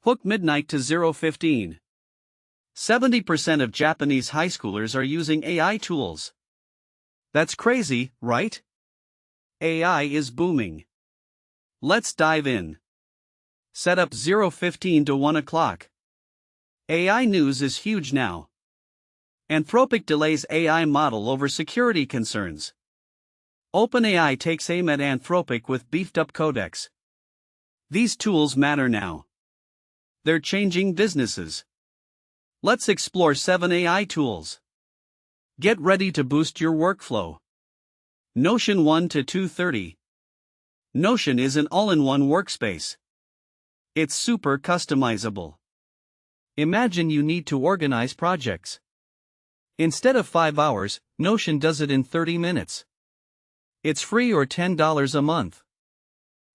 Hook midnight to 0:15. 70% of Japanese high schoolers are using AI tools. That's crazy, right? AI is booming. Let's dive in. Setup 0:15 to 1 o'clock. AI news is huge now. Anthropic delays AI model over security concerns. OpenAI takes aim at Anthropic with beefed-up codex. These tools matter now. They're changing businesses. Let's explore 7 AI tools. Get ready to boost your workflow. Notion 1 to 230. Notion is an all-in-one workspace. It's super customizable. Imagine you need to organize projects. Instead of 5 hours, Notion does it in 30 minutes. It's free or $10 a month.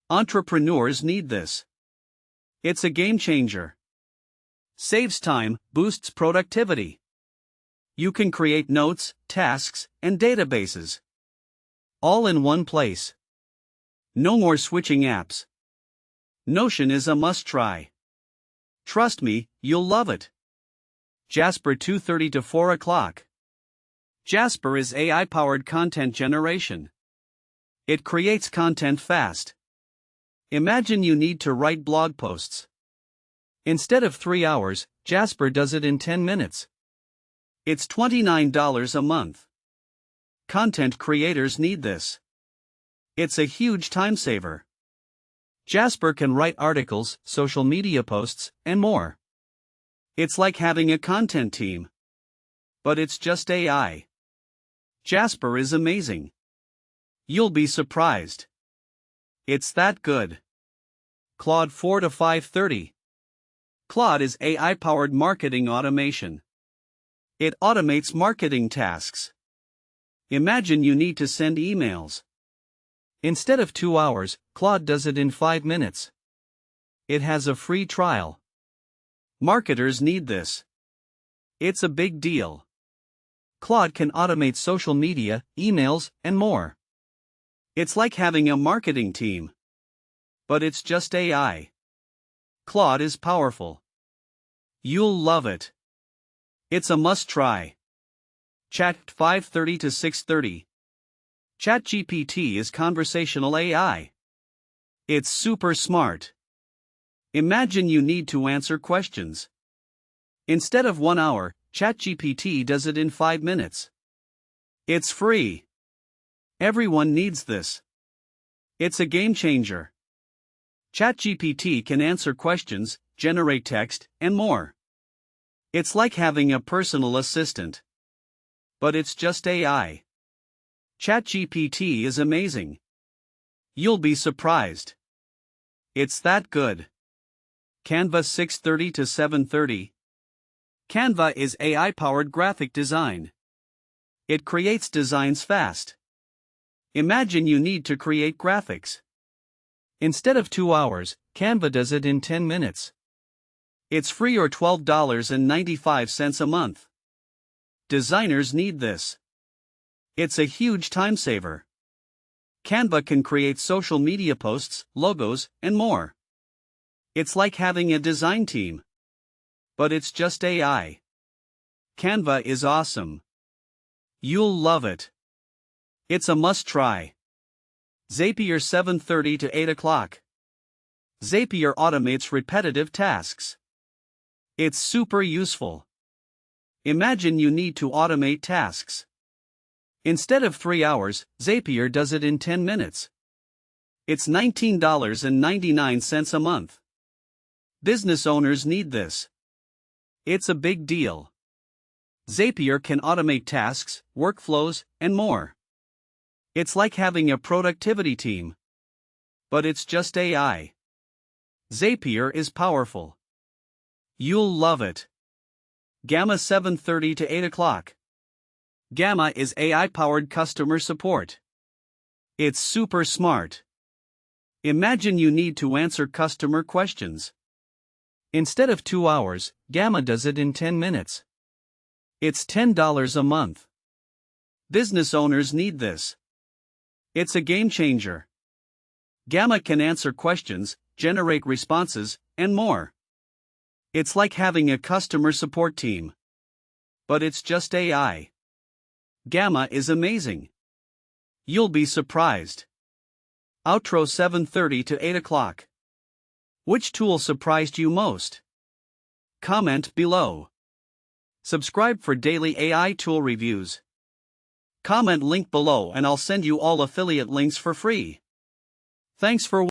Entrepreneurs need this. It's a game changer. Saves time, boosts productivity. You can create notes, tasks, and databases. All in one place. No more switching apps. Notion is a must-try. Trust me, you'll love it. Jasper 2:30 to 4 o'clock. Jasper is AI-powered content generation. It creates content fast. Imagine you need to write blog posts. Instead of 3 hours, Jasper does it in 10 minutes. It's $29 a month. Content creators need this. It's a huge time saver. Jasper can write articles, social media posts, and more. It's like having a content team. But it's just AI. Jasper is amazing. You'll be surprised. It's that good. Claude 4 to 5:30. Claude is AI-powered marketing automation. It automates marketing tasks. Imagine you need to send emails. Instead of 2 hours, Claude does it in 5 minutes. It has a free trial. Marketers need this. It's a big deal. Claude can automate social media, emails, and more. It's like having a marketing team. But it's just AI. Claude is powerful. You'll love it. It's a must-try. Chat 5:30 to 6:30. ChatGPT is conversational AI. It's super smart. Imagine you need to answer questions. Instead of 1 hour, ChatGPT does it in 5 minutes. It's free. Everyone needs this. It's a game changer. ChatGPT can answer questions, generate text, and more. It's like having a personal assistant. But it's just AI. ChatGPT is amazing. You'll be surprised. It's that good. Canva 6:30 to 7:30. Canva is AI-powered graphic design. It creates designs fast. Imagine you need to create graphics. Instead of 2 hours, Canva does it in 10 minutes. It's free or $12.95 a month. Designers need this. It's a huge time saver. Canva can create social media posts, logos, and more. It's like having a design team. But it's just AI. Canva is awesome. You'll love it. It's a must-try. Zapier 7:30 to 8 o'clock. Zapier automates repetitive tasks. It's super useful. Imagine you need to automate tasks. Instead of 3 hours, Zapier does it in 10 minutes. It's $19.99 a month. Business owners need this. It's a big deal. Zapier can automate tasks, workflows, and more. It's like having a productivity team. But it's just AI. Zapier is powerful. You'll love it. Gamma 7:30 to 8 o'clock. Gamma is AI-powered customer support. It's super smart. Imagine you need to answer customer questions. Instead of 2 hours, Gamma does it in 10 minutes. It's $10 a month. Business owners need this. It's a game changer. Gamma can answer questions, generate responses, and more. It's like having a customer support team. But it's just AI. Gamma is amazing. You'll be surprised. Outro 7:30 to 8 o'clock. Which tool surprised you most? Comment below. Subscribe for daily AI tool reviews. Comment link below and I'll send you all affiliate links for free. Thanks for watching.